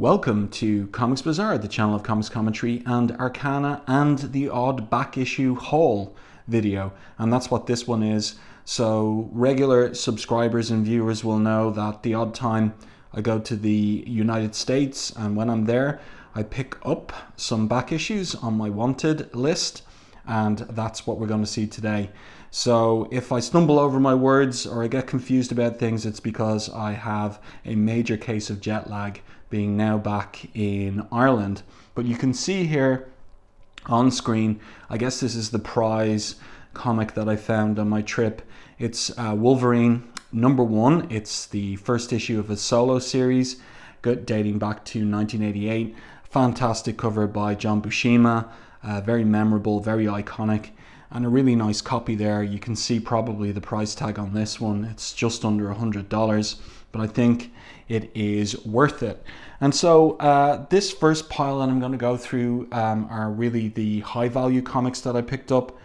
Welcome to Comics Bazaar, the channel of comics commentary and arcana and the odd back issue haul video. And that's what this one is. So regular subscribers and viewers will know that the odd time I go to the United States, and when I'm there, I pick up some back issues on my wanted list, and that's what we're going to see today. So if I stumble over my words or I get confused about things, it's because I have a major case of jet lag, being now back in Ireland. But you can see here on screen, I guess this is the prize comic that I found on my trip. It's Wolverine #1. It's the first issue of a solo series dating back to 1988. Fantastic cover by John Buscema, very memorable, very iconic, and a really nice copy there. You can see probably the price tag on this one. It's just under $100, but I think it is worth it. And so this first pile that I'm going to go through are really the high value comics that I picked up.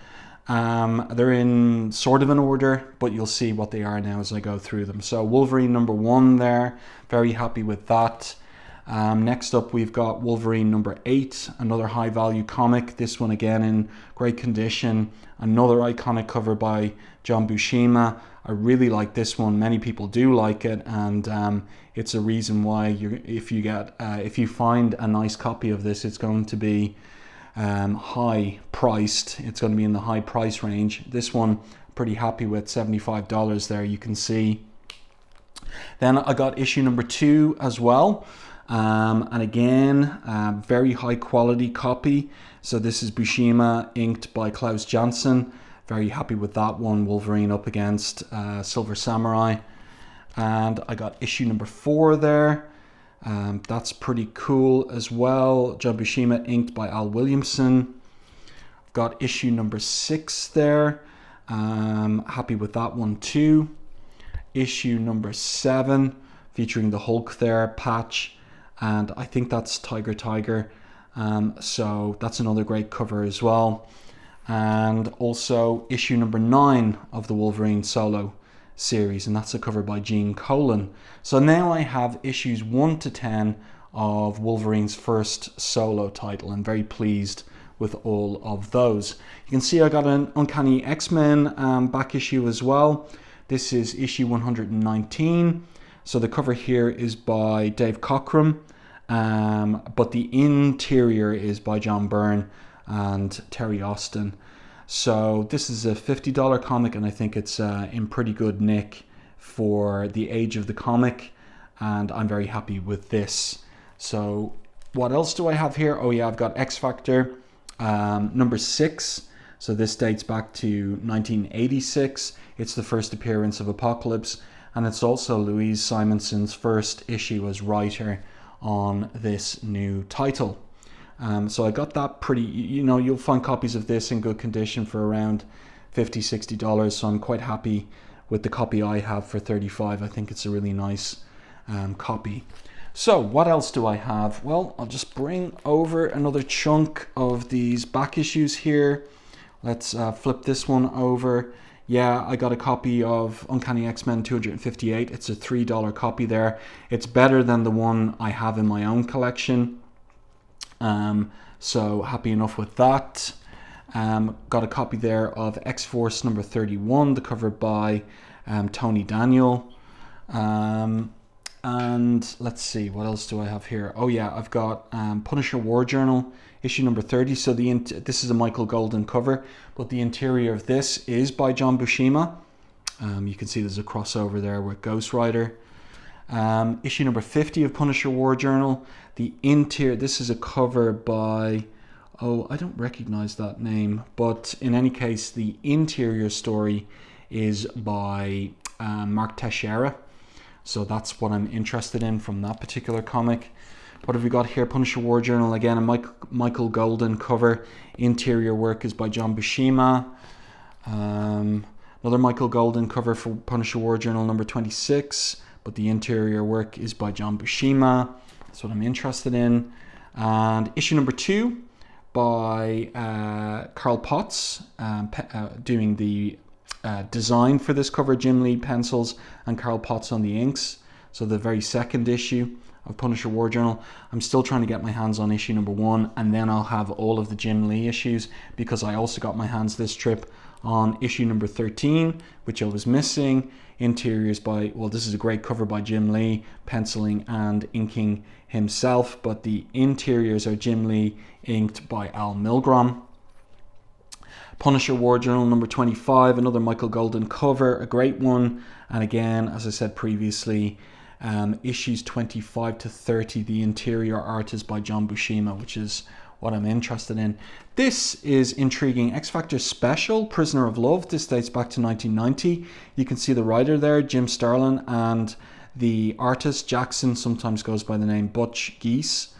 They're in sort of an order, but you'll see what they are now as I go through them. So Wolverine #1 there, very happy with that. Next up we've got Wolverine #8, another high value comic, this one again in great condition, another iconic cover by John Buscema. I really like this one, many people do like it, and it's a reason why if you find a nice copy of this, it's going to be high priced. It's going to be in the high price range. This one pretty happy with, $75 there, you can see. Then I got issue #2 as well. And again, very high quality copy. So this is Buscema inked by Klaus Janson. Very happy with that one. Wolverine up against Silver Samurai. And I got issue #4 there. That's pretty cool as well. John Buscema inked by Al Williamson. Got issue #6 there. Happy with that one too. Issue #7 featuring the Hulk there, patch. And I think that's Tiger. So that's another great cover as well. And also issue #9 of the Wolverine solo series, and that's a cover by Gene Colan. So now I have issues 1 to 10 of Wolverine's first solo title. I'm very pleased with all of those. You can see I got an Uncanny X-Men back issue as well. This is issue 119. So the cover here is by Dave Cockrum, but the interior is by John Byrne and Terry Austin. So this is a $50 comic, and I think it's in pretty good nick for the age of the comic, and I'm very happy with this. So what else do I have here? Oh yeah, I've got X Factor #6. So this dates back to 1986. It's the first appearance of Apocalypse, and it's also Louise Simonson's first issue as writer on this new title. So I got that pretty, you'll find copies of this in good condition for around $50-$60. So I'm quite happy with the copy I have for $35. I think it's a really nice copy. So what else do I have? Well, I'll just bring over another chunk of these back issues here. Let's flip this one over. Yeah, I got a copy of Uncanny X-Men 258. It's a $3 copy there. It's better than the one I have in my own collection. So happy enough with that. Got a copy there of X-Force #31, the cover by Tony Daniel. And let's see, what else do I have here? Oh yeah, I've got Punisher War Journal, issue #30. So this is a Michael Golden cover, but the interior of this is by John Buscema. You can see there's a crossover there with Ghost Rider. Issue #50 of Punisher War Journal. The interior, this is a cover by, I don't recognize that name, but in any case, the interior story is by Mark Teixeira. So that's what I'm interested in from that particular comic. What have we got here? Punisher War Journal, again, a Michael Golden cover. Interior work is by John Buscema. Another Michael Golden cover for Punisher War Journal #26, but the interior work is by John Buscema. That's what I'm interested in. And issue #2 by Carl Potts, doing the design for this cover, Jim Lee pencils and Carl Potts on the inks. So the very second issue of Punisher War Journal. I'm still trying to get my hands on issue number 1, and then I'll have all of the Jim Lee issues, because I also got my hands this trip on issue number 13, which I was missing. Interiors by, well, this is a great cover by Jim Lee, penciling and inking himself, but the interiors are Jim Lee inked by Al Milgrom. Punisher War Journal number 25, another Michael Golden cover, a great one. And again, as I said previously, issues 25 to 30, the interior art is by John Buscema, which is what I'm interested in. This is intriguing. X Factor Special, Prisoner of Love. This dates back to 1990. You can see the writer there, Jim Starlin, and the artist, Jackson, sometimes goes by the name Butch Geese.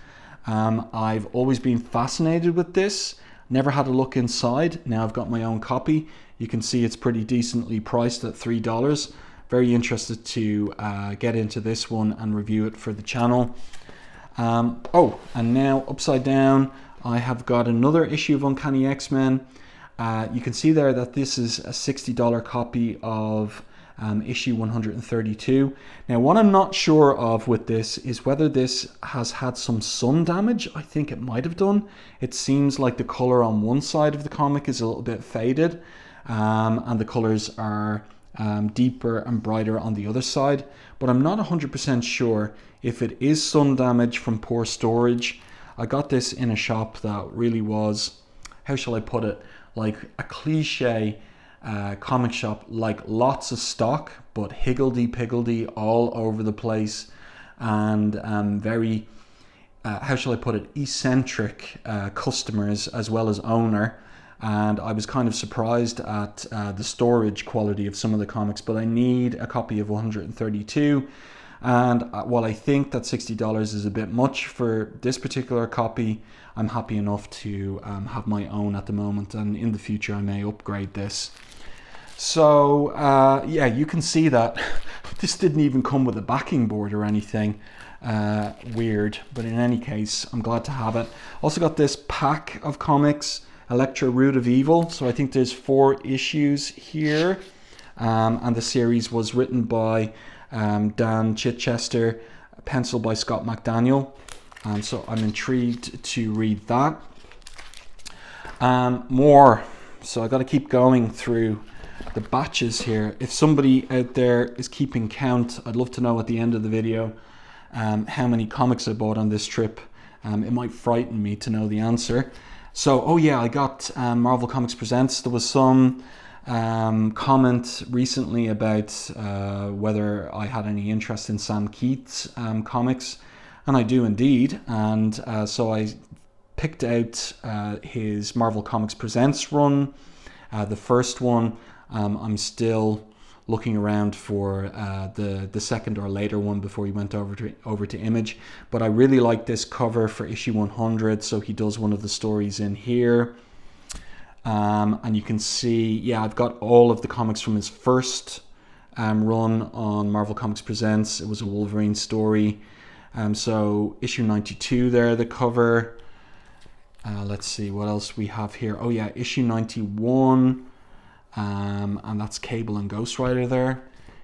I've always been fascinated with this. Never had a look inside. Now I've got my own copy. You can see it's pretty decently priced at $3. Very interested to get into this one and review it for the channel. Oh, and now upside down, I have got another issue of Uncanny X-Men. You can see there that this is a $60 copy of issue 132. Now, what I'm not sure of with this is whether this has had some sun damage. I think it might have done. It seems like the color on one side of the comic is a little bit faded, and the colors are deeper and brighter on the other side, but I'm not 100% sure if it is sun damage from poor storage. I got this in a shop that really was, how shall I put it, like a cliche comic shop, like lots of stock but higgledy-piggledy all over the place, and very how shall I put it, eccentric customers as well as owner. And I was kind of surprised at the storage quality of some of the comics, but I need a copy of 132. And while I think that $60 is a bit much for this particular copy, I'm happy enough to have my own at the moment, and in the future I may upgrade this. So yeah, you can see that this didn't even come with a backing board or anything. Weird, but in any case, I'm glad to have it. Also got this pack of comics, Elektra Root of Evil. So I think there's 4 issues here, and the series was written by Dan Chichester, pencil by Scott McDaniel, so I'm intrigued to read that. More, so I got to keep going through the batches here. If somebody out there is keeping count, I'd love to know at the end of the video how many comics I bought on this trip. It might frighten me to know the answer. So, oh yeah, I got Marvel Comics Presents. There was some comment recently about whether I had any interest in Sam Keith's comics, and I do indeed. And so I picked out his Marvel Comics Presents run, the first one. I'm still looking around for the second or later one before he went over to Image, but I really like this cover for issue 100. So he does one of the stories in here. And you can see, yeah, I've got all of the comics from his first run on Marvel Comics Presents. It was a Wolverine story. So issue 92 there, the cover. Let's see what else we have here. Oh yeah, issue 91. And that's Cable and Ghost Rider there.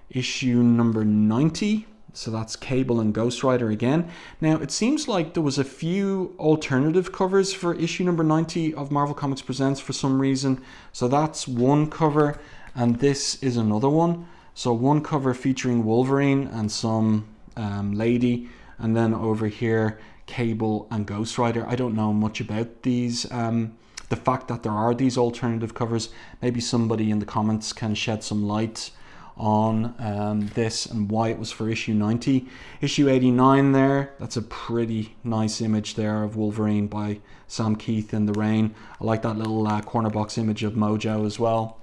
Issue number 90. So that's Cable and Ghost Rider again. Now, it seems like there was a few alternative covers for issue number 90 of Marvel Comics Presents for some reason. So that's one cover, and this is another one. So one cover featuring Wolverine and some lady, and then over here, Cable and Ghost Rider. I don't know much about these. The fact that there are these alternative covers, maybe somebody in the comments can shed some light on this and why it was for issue 90. Issue 89 there, that's a pretty nice image there of Wolverine by Sam Keith in the rain. I like that little corner box image of Mojo as well.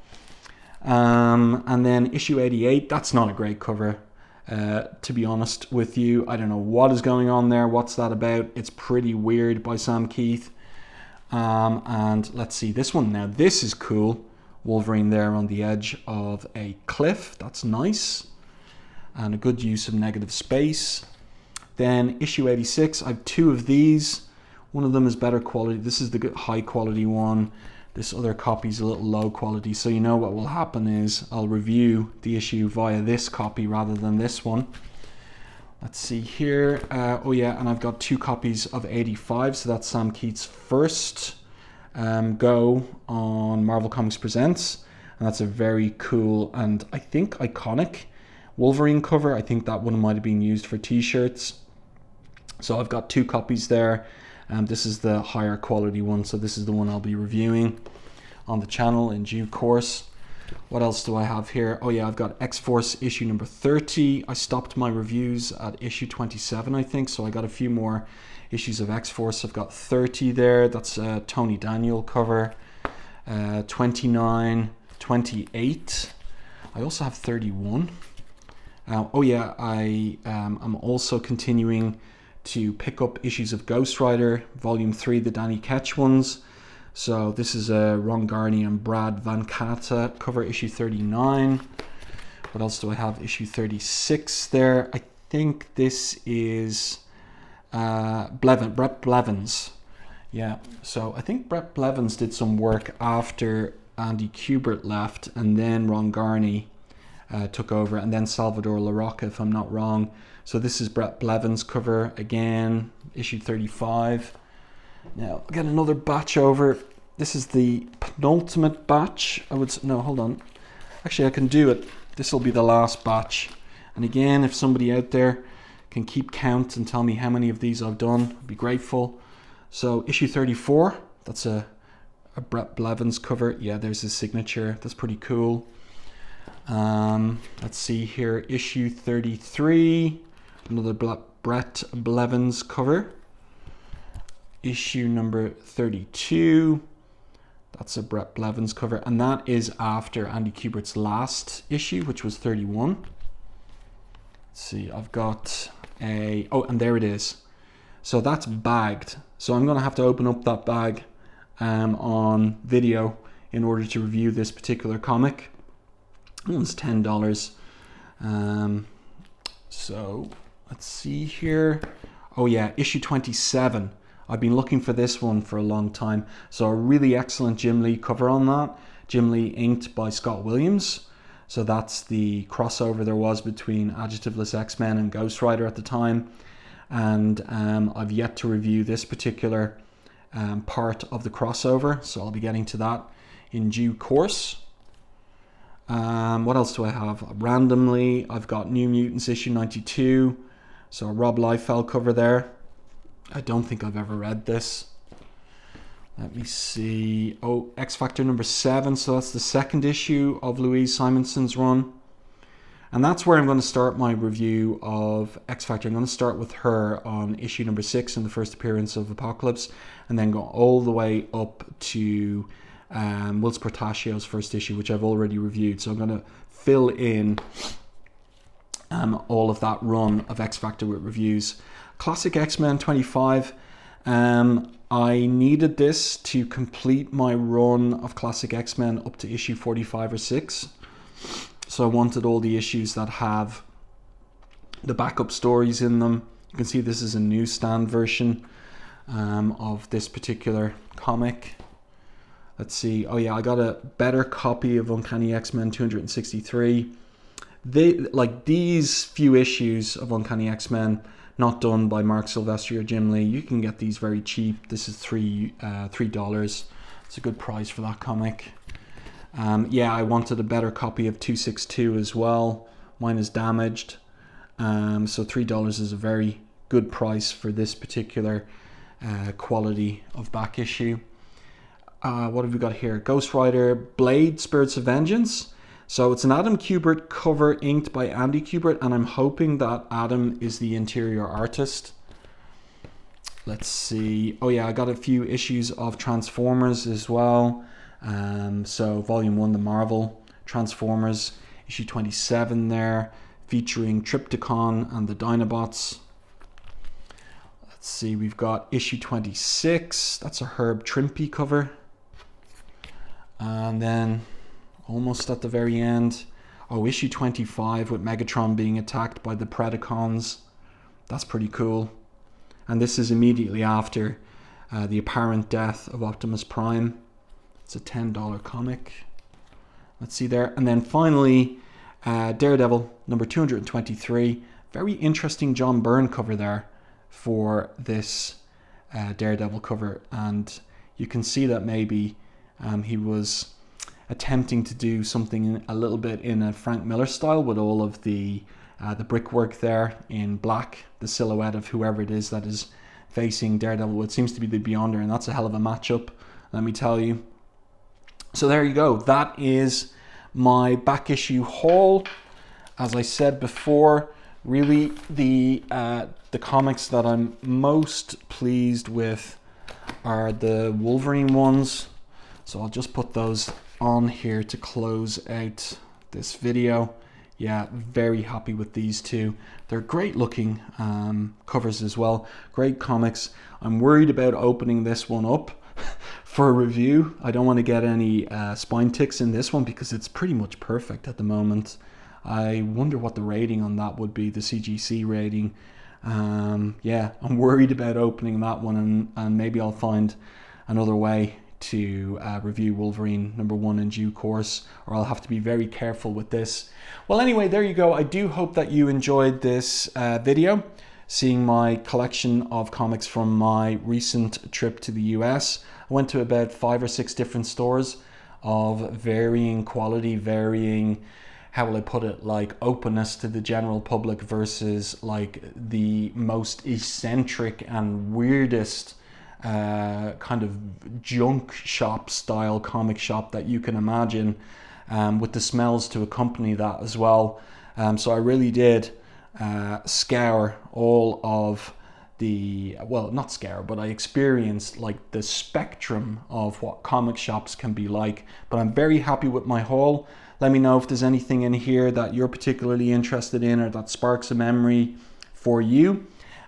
And then issue 88, that's not a great cover, to be honest with you. I don't know what is going on there, what's that about. It's pretty weird by Sam Keith. And let's see this one now. This is cool. Wolverine there on the edge of a cliff. That's nice. And a good use of negative space. Then issue 86. I have 2 of these. One of them is better quality. This is the good high quality one. This other copy is a little low quality. So you know what will happen is I'll review the issue via this copy rather than this one. Let's see here. Oh yeah, and I've got 2 copies of 85, so that's Sam Keith's first go on Marvel Comics Presents, and that's a very cool and I think iconic Wolverine cover. I think that one might have been used for t-shirts. So I've got 2 copies there. This is the higher quality one, so this is the one I'll be reviewing on the channel in due course. What else do I have here? Oh yeah, I've got X-Force issue number 30. I stopped my reviews at issue 27, I think, so I got a few more issues of X-Force. I've got 30 there. That's a Tony Daniel cover. 29, 28. I also have 31. Oh yeah, I'm also continuing to pick up issues of Ghost Rider, Volume 3, the Danny Ketch ones. So this is Ron Garney and Brad Van Cata cover, issue 39. What else do I have? Issue 36 there. I think this is Brett Blevins. Yeah, so I think Brett Blevins did some work after Andy Kubert left, and then Ron Garney took over, and then Salvador LaRocca, if I'm not wrong. So this is Brett Blevins cover again, issue 35. Now I'll get another batch over. This is the penultimate batch. No, hold on. Actually, I can do it. This will be the last batch. And again, if somebody out there can keep count and tell me how many of these I've done, I'd be grateful. So issue 34, that's a Brett Blevins cover. Yeah, there's his signature. That's pretty cool. Let's see here. Issue 33, another Brett Blevins cover. Issue number 32, that's a Brett Blevins cover, and that is after Andy Kubert's last issue, which was 31. Let's see, I've got oh, and there it is. So that's bagged. So I'm going to have to open up that bag on video in order to review this particular comic. It was $10. So let's see here. Oh yeah, issue 27. I've been looking for this one for a long time. So a really excellent Jim Lee cover on that. Jim Lee inked by Scott Williams. So that's the crossover there was between Adjectiveless X-Men and Ghost Rider at the time. And I've yet to review this particular part of the crossover. So I'll be getting to that in due course. What else do I have? Randomly, I've got New Mutants issue 92. So a Rob Liefeld cover there. I don't think I've ever read this. Let me see. Oh, X Factor number 7. So that's the second issue of Louise Simonson's run. And that's where I'm going to start my review of X Factor. I'm going to start with her on issue number 6 in the first appearance of Apocalypse, and then go all the way up to Whilce Portacio's first issue, which I've already reviewed. So I'm going to fill in all of that run of X Factor with reviews. Classic X-Men 25. I needed this to complete my run of Classic X-Men up to issue 45 or 6. So I wanted all the issues that have the backup stories in them. You can see this is a newsstand version of this particular comic. Let's see. Oh yeah, I got a better copy of Uncanny X-Men 263. These few issues of Uncanny X-Men, not done by Mark Silvestri or Jim Lee, you can get these very cheap. This is $3. It's a good price for that comic. Yeah, I wanted a better copy of 262 as well. Mine is damaged. So $3 is a very good price for this particular quality of back issue. What have we got here? Ghost Rider Blade Spirits of Vengeance. So it's an Adam Kubert cover inked by Andy Kubert, and I'm hoping that Adam is the interior artist. Let's see. Oh yeah, I got a few issues of Transformers as well. So volume 1, the Marvel Transformers, issue 27 there, featuring Trypticon and the Dinobots. Let's see, we've got issue 26. That's a Herb Trimpe cover. And then almost at the very end, issue 25 with Megatron being attacked by the Predacons. That's pretty cool. And this is immediately after the apparent death of Optimus Prime. It's a $10 comic. Let's see there. And then finally, Daredevil number 223. very interesting John Byrne cover there for this Daredevil cover, and you can see that maybe he was attempting to do something a little bit in a Frank Miller style with all of the brickwork there in black, the silhouette of whoever it is that is facing Daredevil. It seems to be the Beyonder, and that's a hell of a matchup, let me tell you. So there you go. That is my back issue haul. As I said before, really the comics that I'm most pleased with are the Wolverine ones. So I'll just put those on here to close out this video. Yeah, very happy with these two. They're great looking covers as well. Great comics. I'm worried about opening this one up for a review. I don't want to get any spine ticks in this one because it's pretty much perfect at the moment. I wonder what the rating on that would be, the CGC rating. Yeah, I'm worried about opening that one, and maybe I'll find another way to review Wolverine #1 in due course, or I'll have to be very careful with this. Well, anyway, there you go. I do hope that you enjoyed this video, seeing my collection of comics from my recent trip to the US. I went to about 5 or 6 different stores of varying quality, varying, how will I put it, like openness to the general public versus like the most eccentric and weirdest kind of junk shop style comic shop that you can imagine, with the smells to accompany that as well. So I really did scour all of the, well, not scour, but I experienced like the spectrum of what comic shops can be like. But I'm very happy with my haul. Let me know if there's anything in here that you're particularly interested in or that sparks a memory for you.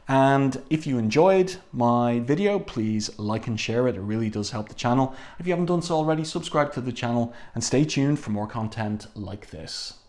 And if you enjoyed my video, please like and share it. It really does help the channel. If you haven't done so already, subscribe to the channel and stay tuned for more content like this.